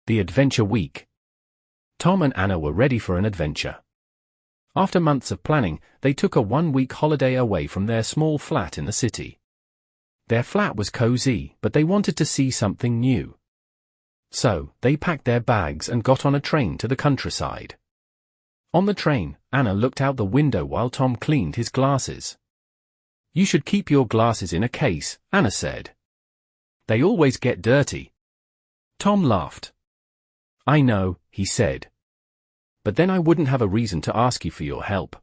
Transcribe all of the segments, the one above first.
The Adventure Week. Tom and Anna were ready for an adventure. After months of planning, they took a one-week holiday away from their small flat in the city. Their flat was cozy, but they wanted to see something new. So, they packed their bags and got on a train to the countryside. On the train, Anna looked out the window while Tom cleaned his glasses. "You should keep your glasses in a case," Anna said. "They always get dirty." Tom laughed. "I know," he said. "But then I wouldn't have a reason to ask you for your help."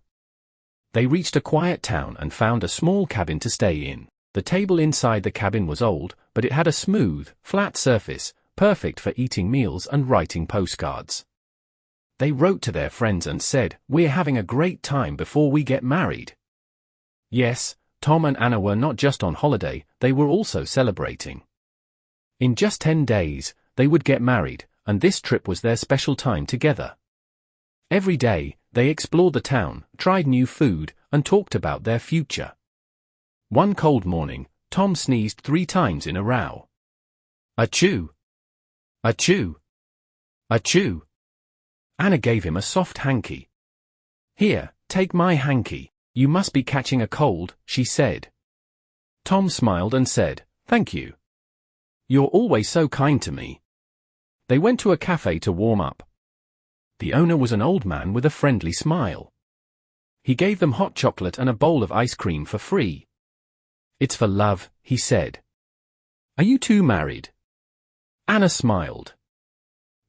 They reached a quiet town and found a small cabin to stay in. The table inside the cabin was old, but it had a smooth, flat surface, perfect for eating meals and writing postcards. They wrote to their friends and said, "We're having a great time before we get married." Yes, Tom and Anna were not just on holiday, they were also celebrating. In just 10 days, they would get married, and this trip was their special time together. Every day, they explored the town, tried new food, and talked about their future. One cold morning, Tom sneezed 3 times in a row. Achoo! Achoo! Achoo! Anna gave him a soft hanky. "Here, take my hanky. You must be catching a cold," she said. Tom smiled and said, "Thank you. You're always so kind to me." They went to a cafe to warm up. The owner was an old man with a friendly smile. He gave them hot chocolate and a bowl of ice cream for free. "It's for love," he said. "Are you two married?" Anna smiled.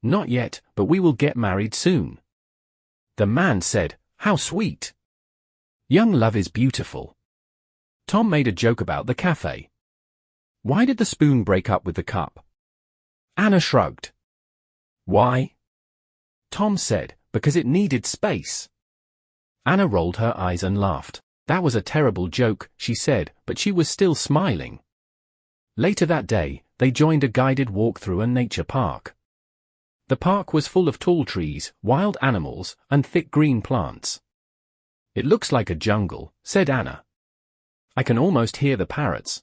"Not yet, but we will get married soon." The man said, "How sweet. Young love is beautiful." Tom made a joke about the cafe. "Why did the spoon break up with the cup?" Anna shrugged. "Why?" Tom said, "Because it needed space." Anna rolled her eyes and laughed. "That was a terrible joke," she said, but she was still smiling. Later that day, they joined a guided walk through a nature park. The park was full of tall trees, wild animals, and thick green plants. "It looks like a jungle," said Anna. "I can almost hear the parrots."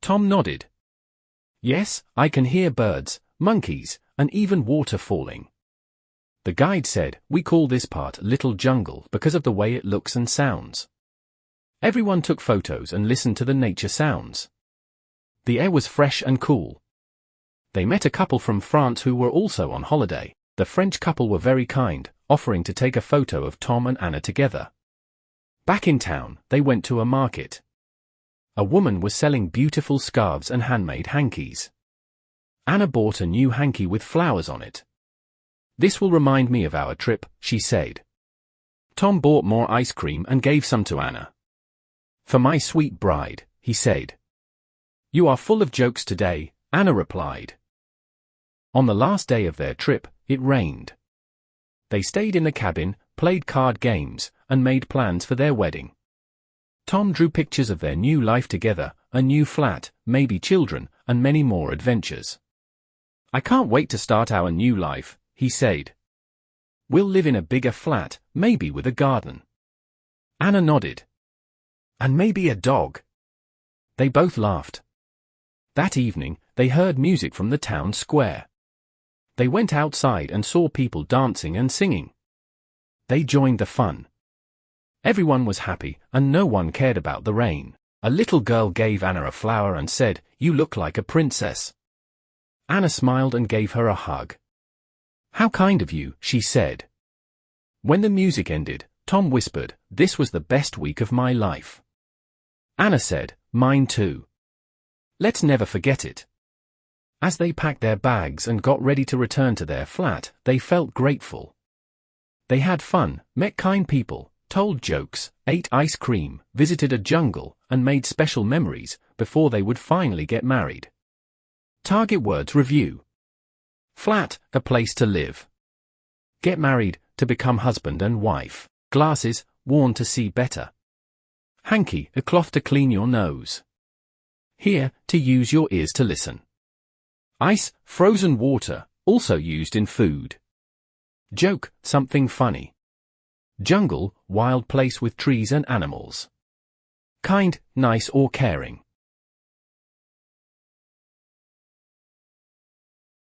Tom nodded. "Yes, I can hear birds, monkeys, and even water falling." The guide said, "We call this part Little Jungle because of the way it looks and sounds." Everyone took photos and listened to the nature sounds. The air was fresh and cool. They met a couple from France who were also on holiday. The French couple were very kind, offering to take a photo of Tom and Anna together. Back in town, they went to a market. A woman was selling beautiful scarves and handmade hankies. Anna bought a new hanky with flowers on it. "This will remind me of our trip," she said. Tom bought more ice cream and gave some to Anna. "For my sweet bride," he said. "You are full of jokes today," Anna replied. On the last day of their trip, it rained. They stayed in the cabin, played card games, and made plans for their wedding. Tom drew pictures of their new life together, a new flat, maybe children, and many more adventures. "I can't wait to start our new life," he said. "We'll live in a bigger flat, maybe with a garden." Anna nodded. "And maybe a dog." They both laughed. That evening, they heard music from the town square. They went outside and saw people dancing and singing. They joined the fun. Everyone was happy, and no one cared about the rain. A little girl gave Anna a flower and said, "You look like a princess." Anna smiled and gave her a hug. "How kind of you," she said. When the music ended, Tom whispered, "This was the best week of my life." Anna said, "Mine too. Let's never forget it." As they packed their bags and got ready to return to their flat, they felt grateful. They had fun, met kind people, told jokes, ate ice cream, visited a jungle, and made special memories before they would finally get married. Target words review. Flat, a place to live. Get married, to become husband and wife. Glasses, worn to see better. Hanky, a cloth to clean your nose. Here, to use your ears to listen. Ice, frozen water, also used in food. Joke, something funny. Jungle, wild place with trees and animals. Kind, nice or caring.